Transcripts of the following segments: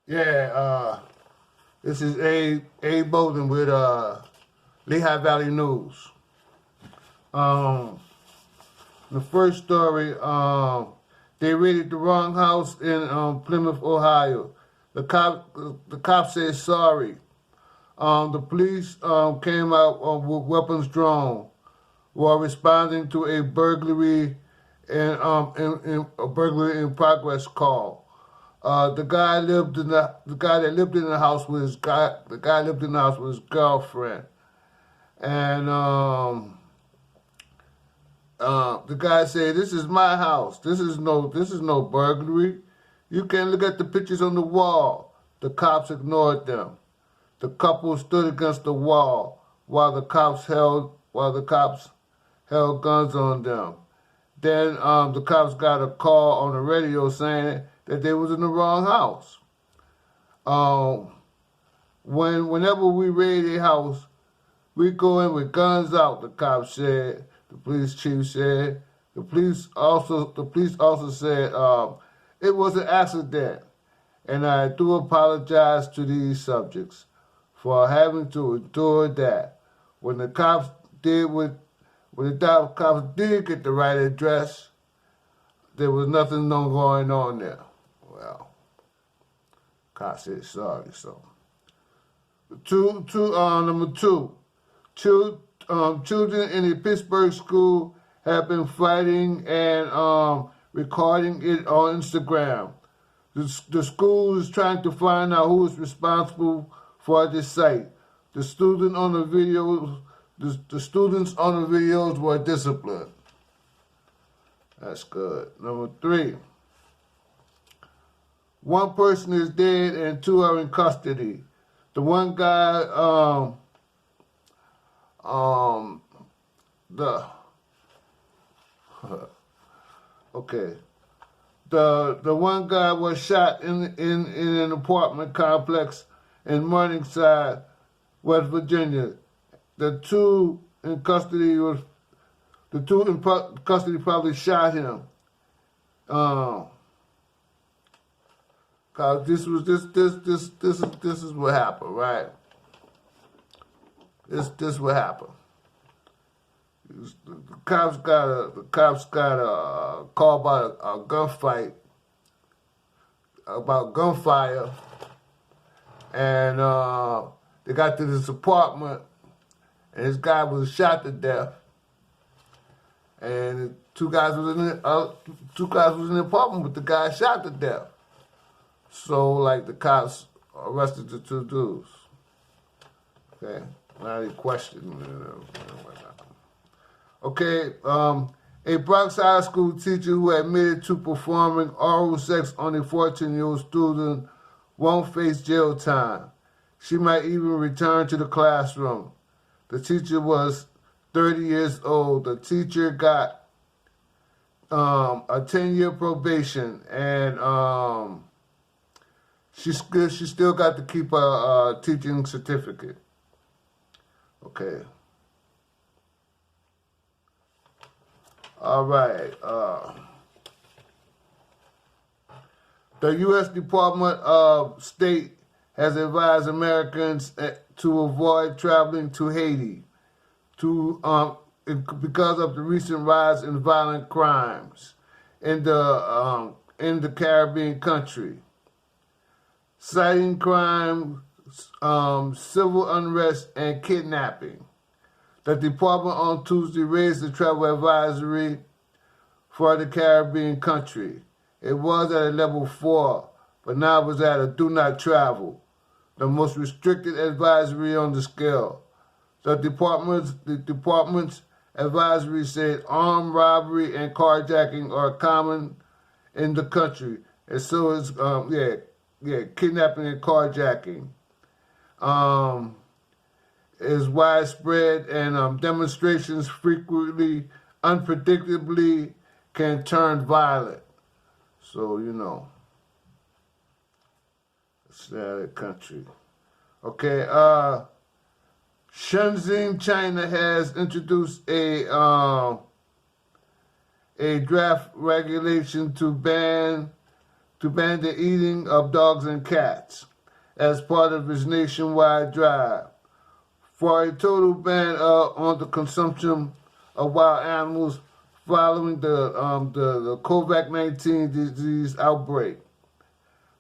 Yeah, this is A. Bolden with Lehigh Valley News. The first story, they raided the wrong house in Plymouth, Ohio. The cop said sorry. The police came out with weapons drawn while responding to a burglary in a burglary in progress call. The guy that lived in the house with his girlfriend, and the guy said, "This is my house. This is no burglary. You can look at the pictures on the wall." The cops ignored them. The couple stood against the wall while the cops held guns on them. Then the cops got a call on the radio saying that they was in the wrong house. Whenever we raid a house, we go in with guns out, the cops said. The police chief said. The police also said it was an accident, and I do apologize to these subjects for having to endure that. When the cops did get the right address, there was nothing going on there. Well, cops said sorry. So, number two, children in a Pittsburgh school have been fighting and recording it on Instagram. The school is trying to find out who is responsible for this site. The students on the videos were disciplined. That's good. Number three. One person is dead and two are in custody. The one guy, the one guy was shot in an apartment complex in Morningside, West Virginia. The two in custody probably shot him. Cause this is what happened, right? This what happened. The cops got a call about a gunfight, about gunfire, and they got to this apartment, and this guy was shot to death, and two guys was in the apartment with the guy shot to death. So, like, the cops arrested the two dudes. Okay, now they questioned. Okay, a Bronx High School teacher who admitted to performing oral sex on a 14-year-old student won't face jail time. She might even return to the classroom. The teacher was 30 years old. The teacher got a 10-year probation, and she still got to keep a teaching certificate. Okay. All right. The U.S. Department of State has advised Americans to avoid traveling to Haiti because of the recent rise in violent crimes in the Caribbean country, citing crime, civil unrest, and kidnapping. The department on Tuesday raised the travel advisory for the Caribbean country. It was at a level 4, but now it was at a do not travel, the most restricted advisory on the scale. The department's advisory said armed robbery and carjacking are common in the country, and so is kidnapping and carjacking. Is widespread, and demonstrations frequently, unpredictably, can turn violent. So, it's that country. Okay, Shenzhen, China has introduced a draft regulation to ban to ban the eating of dogs and cats as part of his nationwide drive for a total ban on the consumption of wild animals following the COVID-19 disease outbreak.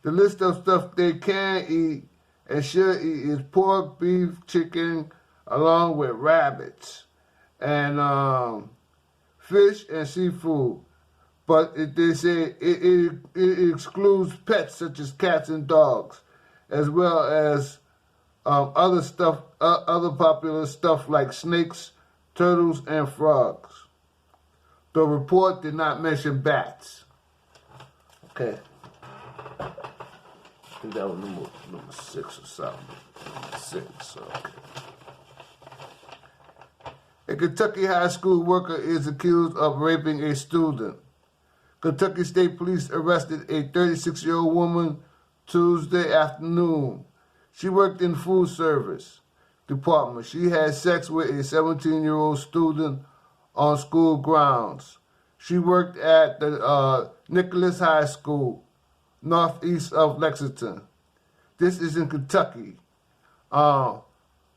The list of stuff they can eat and should eat is pork, beef, chicken, along with rabbits, and fish and seafood. But they say it excludes pets such as cats and dogs, as well as other popular stuff like snakes, turtles, and frogs. The report did not mention bats. Okay. I think that was number 6 or something. Number 6, okay. A Kentucky high school worker is accused of raping a student. Kentucky State Police arrested a 36-year-old woman Tuesday afternoon. She worked in food service department. She had sex with a 17-year-old student on school grounds. She worked at the Nicholas High School, northeast of Lexington. This is in Kentucky. The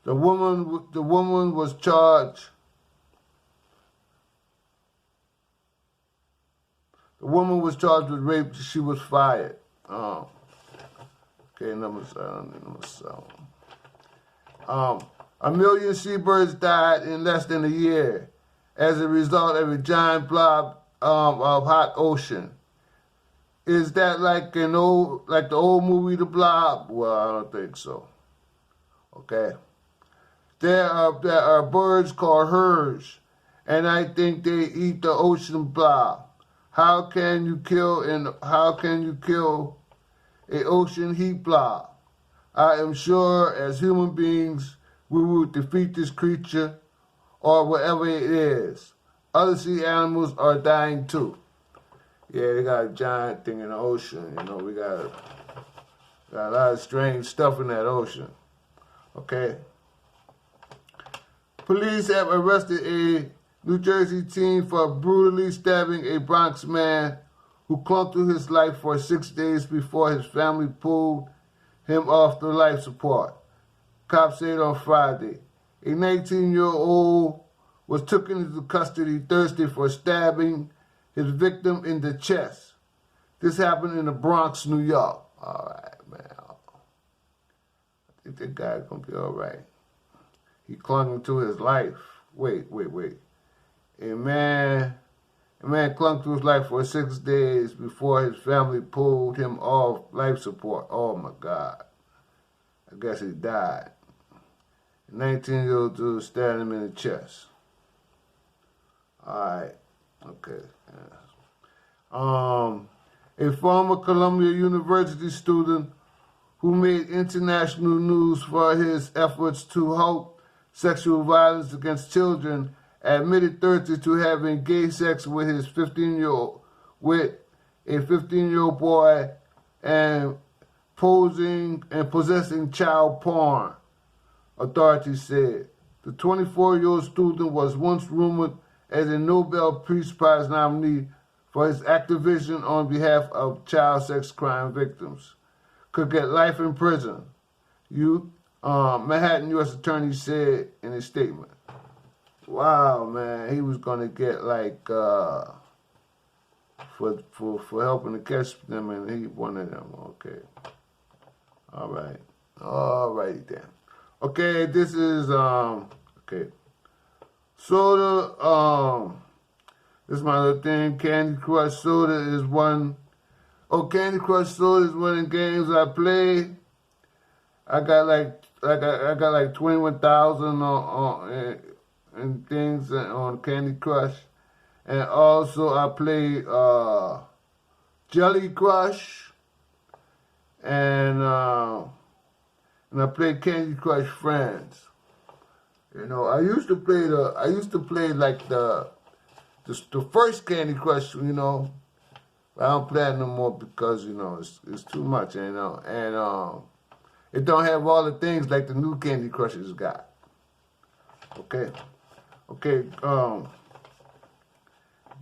woman was charged. The woman was charged with rape. She was fired. Okay, number 7. A million seabirds died in less than a year as a result of a giant blob of hot ocean. Is that like the old movie The Blob? Well, I don't think so. Okay. There are birds called herds, and I think they eat the ocean blob. How can you kill an ocean heat blob? I am sure as human beings we will defeat this creature or whatever it is. Other sea animals are dying too. Yeah, they got a giant thing in the ocean. You know, we got a lot of strange stuff in that ocean. Okay. Police have arrested a New Jersey teen for brutally stabbing a Bronx man who clung to his life for 6 days before his family pulled him off the life support. Cops said on Friday. A 19-year-old was taken into custody Thursday for stabbing his victim in the chest. This happened in the Bronx, New York. All right, man. I think that guy's going to be all right. He clung to his life. Wait. A man clung to his life for 6 days before his family pulled him off life support. Oh, my God. I guess he died. A 19-year-old dude stabbed him in the chest. All right. Okay. A former Columbia University student who made international news for his efforts to halt sexual violence against children admitted Thursday to having gay sex with a 15-year-old boy and posing and possessing child porn, authorities said. The 24-year-old student was once rumored as a Nobel Peace Prize nominee for his activism on behalf of child sex crime victims. Could get life in prison, Manhattan U.S. Attorney said in a statement. Wow, man, he was gonna get for helping to catch them, and he one of them. Okay, all righty then. Okay, this is okay. Soda. This is my little thing. Candy Crush Soda is one. Oh, Candy Crush Soda is one of the games I play. I got like 21,000 on and things on Candy Crush, and also I play Jelly Crush, and I play Candy Crush Friends. You know, I used to play like the first Candy Crush, you know. But I don't play it no more because, you know, it's too much, you know, and it don't have all the things like the new Candy Crushes got. Okay,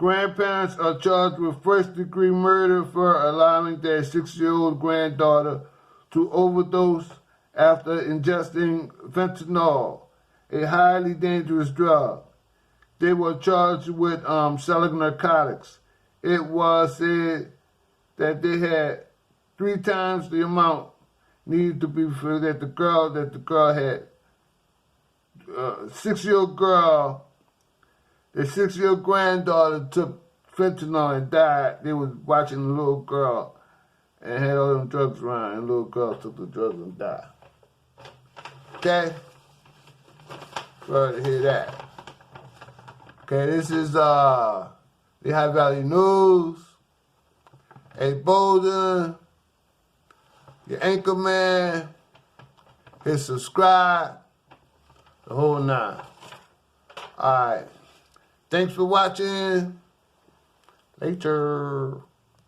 Grandparents are charged with first-degree murder for allowing their 6-year-old granddaughter to overdose after ingesting fentanyl, a highly dangerous drug. They were charged with selling narcotics. It was said that they had 3 times the amount needed to be for that the girl had. 6-year-old girl, the 6-year-old granddaughter took fentanyl and died. They was watching the little girl and had all them drugs around, and the little girl took the drugs and died. Okay? Sorry to hear that. Okay, this is the High Valley News. A Bolden, your anchor man, hit subscribe, the whole 9. Alright. Thanks for watching. Later.